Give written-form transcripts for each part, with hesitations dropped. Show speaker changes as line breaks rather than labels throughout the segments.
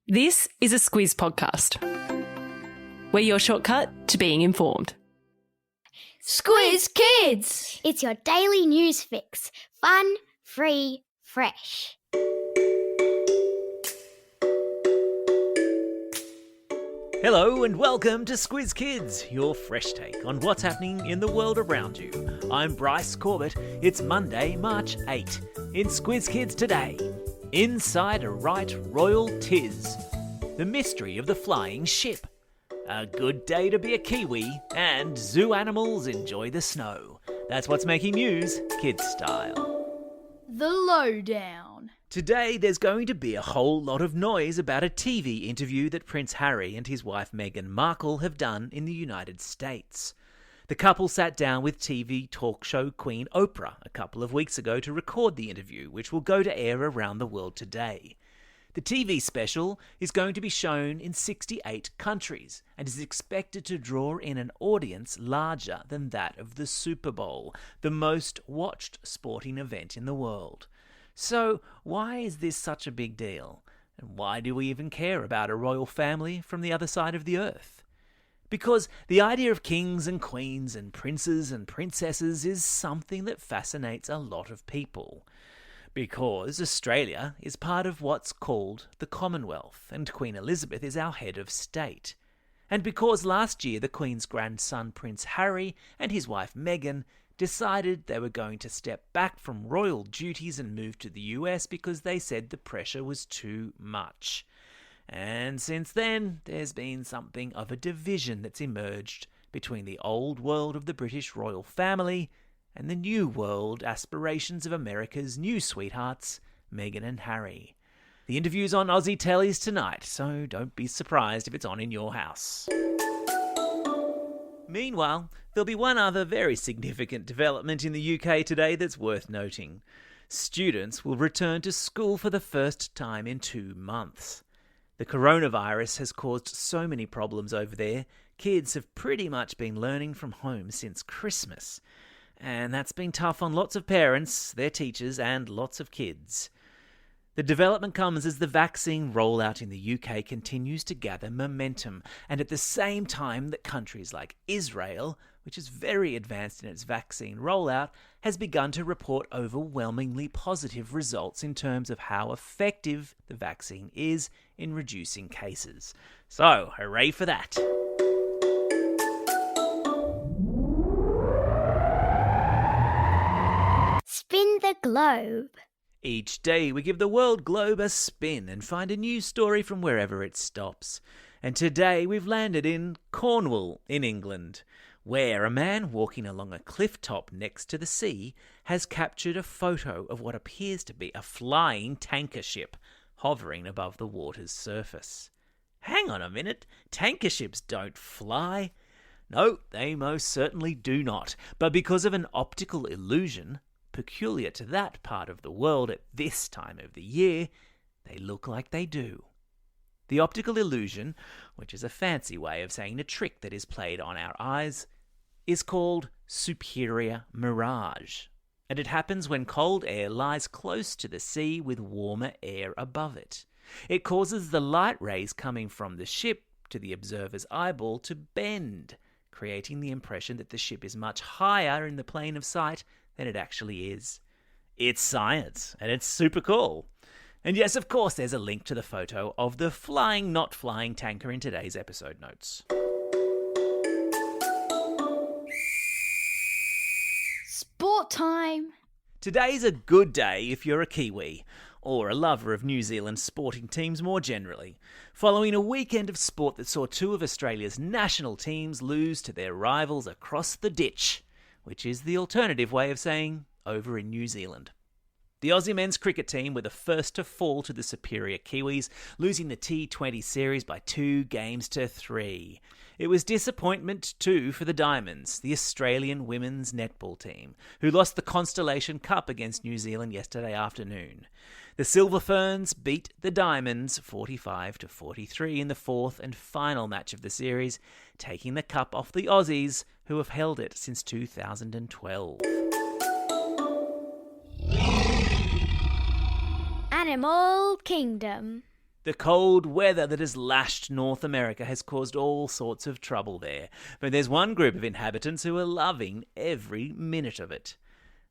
This is a Squiz podcast. We're your shortcut to being informed.
Squiz Kids! It's your daily news fix. Fun, free, fresh.
Hello and welcome to Squiz Kids, your fresh take on what's happening in the world around you. I'm Bryce Corbett. It's Monday, March 8. In Squiz Kids today, inside a right royal tiz, the mystery of the flying ship, a good day to be a Kiwi, and zoo animals enjoy the snow. That's what's making news, kids style.
The Lowdown.
Today there's going to be a whole lot of noise about a TV interview that Prince Harry and his wife Meghan Markle have done in the United States. The couple sat down with TV talk show Queen Oprah a couple of weeks ago to record the interview, which will go to air around the world today. The TV special is going to be shown in 68 countries and is expected to draw in an audience larger than that of the Super Bowl, the most watched sporting event in the world. So why is this such a big deal? And why do we even care about a royal family from the other side of the earth? Because the idea of kings and queens and princes and princesses is something that fascinates a lot of people. Because Australia is part of what's called the Commonwealth, and Queen Elizabeth is our head of state. And because last year the Queen's grandson Prince Harry and his wife Meghan decided they were going to step back from royal duties and move to the US because they said the pressure was too much. And since then, there's been something of a division that's emerged between the old world of the British royal family and the new world aspirations of America's new sweethearts, Meghan and Harry. The interview's on Aussie tellies tonight, so don't be surprised if it's on in your house. Meanwhile, there'll be one other very significant development in the UK today that's worth noting. Students will return to school for the first time in 2 months. The coronavirus has caused so many problems over there, kids have pretty much been learning from home since Christmas. And that's been tough on lots of parents, their teachers, and lots of kids. The development comes as the vaccine rollout in the UK continues to gather momentum, and at the same time that countries like Israel, which is very advanced in its vaccine rollout, has begun to report overwhelmingly positive results in terms of how effective the vaccine is in reducing cases. So, hooray for that.
Spin the globe.
Each day we give the world globe a spin and find a new story from wherever it stops. And today we've landed in Cornwall in England, where a man walking along a cliff top next to the sea has captured a photo of what appears to be a flying tanker ship hovering above the water's surface. Hang on a minute, tanker ships don't fly. No, they most certainly do not, but because of an optical illusion peculiar to that part of the world at this time of the year, they look like they do. The optical illusion, which is a fancy way of saying a trick that is played on our eyes, is called superior mirage, and it happens when cold air lies close to the sea with warmer air above it. It causes the light rays coming from the ship to the observer's eyeball to bend, creating the impression that the ship is much higher in the plane of sight than it actually is. It's science, and it's super cool. And yes, of course, there's a link to the photo of the flying, not flying tanker in today's episode notes.
Sport time.
Today's a good day if you're a Kiwi, or a lover of New Zealand sporting teams more generally, following a weekend of sport that saw two of Australia's national teams lose to their rivals across the ditch, which is the alternative way of saying over in New Zealand. The Aussie men's cricket team were the first to fall to the superior Kiwis, losing the T20 series by 2-3. It was disappointment too for the Diamonds, the Australian women's netball team, who lost the Constellation Cup against New Zealand yesterday afternoon. The Silver Ferns beat the Diamonds 45-43 in the fourth and final match of the series, taking the cup off the Aussies, who have held it since 2012.
Animal Kingdom.
The cold weather that has lashed North America has caused all sorts of trouble there, but there's one group of inhabitants who are loving every minute of it.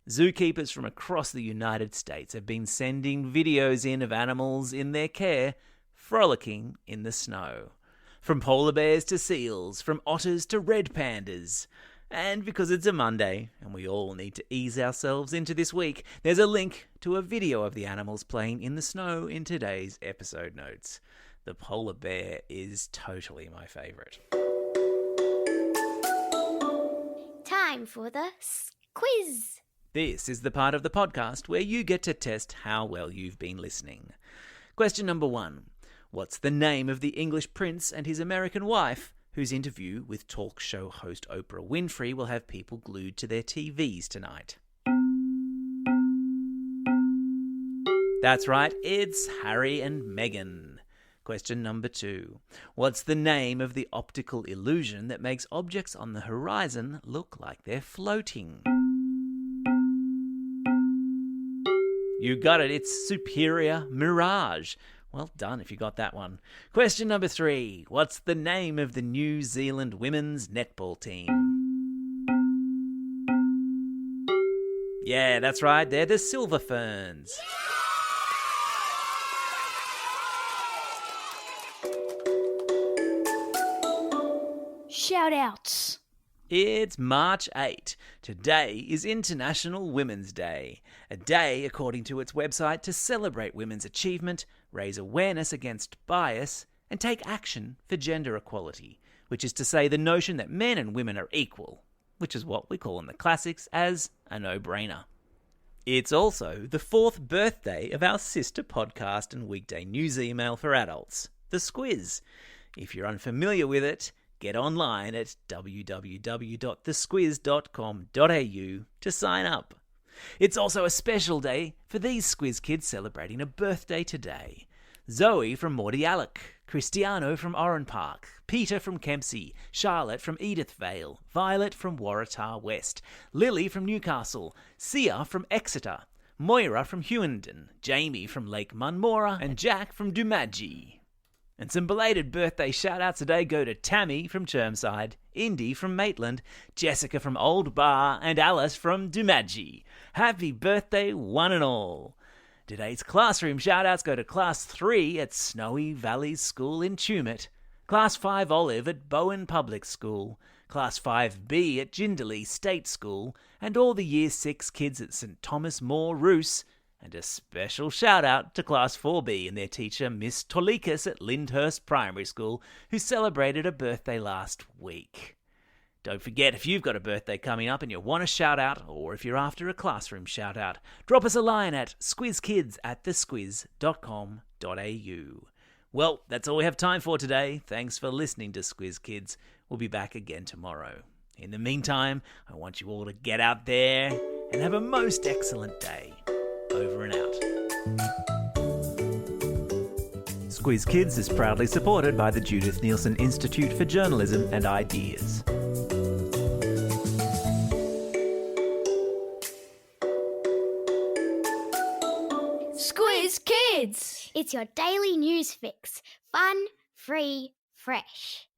Zookeepers from across the United States have been sending videos in of animals in their care frolicking in the snow. From polar bears to seals, from otters to red pandas. And because it's a Monday, and we all need to ease ourselves into this week, there's a link to a video of the animals playing in the snow in today's episode notes. The polar bear is totally my favourite.
Time for the quiz.
This is the part of the podcast where you get to test how well you've been listening. Question number 1. What's the name of the English prince and his American wife, whose interview with talk show host Oprah Winfrey will have people glued to their TVs tonight? That's right, it's Harry and Meghan. Question number 2. What's the name of the optical illusion that makes objects on the horizon look like they're floating? You got it, it's Superior Mirage. Well done if you got that one. Question number 3. What's the name of the New Zealand women's netball team? Yeah, that's right, they're the Silver Ferns.
Shout outs.
It's March 8. Today is International Women's Day, a day, according to its website, to celebrate women's achievement, raise awareness against bias, and take action for gender equality, which is to say the notion that men and women are equal, which is what we call in the classics as a no-brainer. It's also the 4th birthday of our sister podcast and weekday news email for adults, the Squiz. If you're unfamiliar with it, get online at www.thesquiz.com.au to sign up. It's also a special day for these Squiz Kids celebrating a birthday today. Zoe from Mordialloc, Cristiano from Oran Park, Peter from Kempsey, Charlotte from Edithvale, Violet from Waratah West, Lily from Newcastle, Sia from Exeter, Moira from Hughenden, Jamie from Lake Munmora, and Jack from Dumadgee. And some belated birthday shout-outs today go to Tammy from Chermside, Indy from Maitland, Jessica from Old Bar, and Alice from Dumadgee. Happy birthday, one and all. Today's classroom shout-outs go to Class 3 at Snowy Valley School in Tumut, Class 5 Olive at Bowen Public School, Class 5B at Jindalee State School, and all the Year 6 kids at St Thomas More Roos. And a special shout-out to Class 4B and their teacher, Miss Tolikas at Lyndhurst Primary School, who celebrated a birthday last week. Don't forget, if you've got a birthday coming up and you want a shout-out, or if you're after a classroom shout-out, drop us a line at squizkids@thesquiz.com.au. Well, that's all we have time for today. Thanks for listening to Squiz Kids. We'll be back again tomorrow. In the meantime, I want you all to get out there and have a most excellent day. Over and out. Squiz Kids is proudly supported by the Judith Neilson Institute for Journalism and Ideas.
Squiz Kids.
It's your daily news fix. Fun, free, fresh.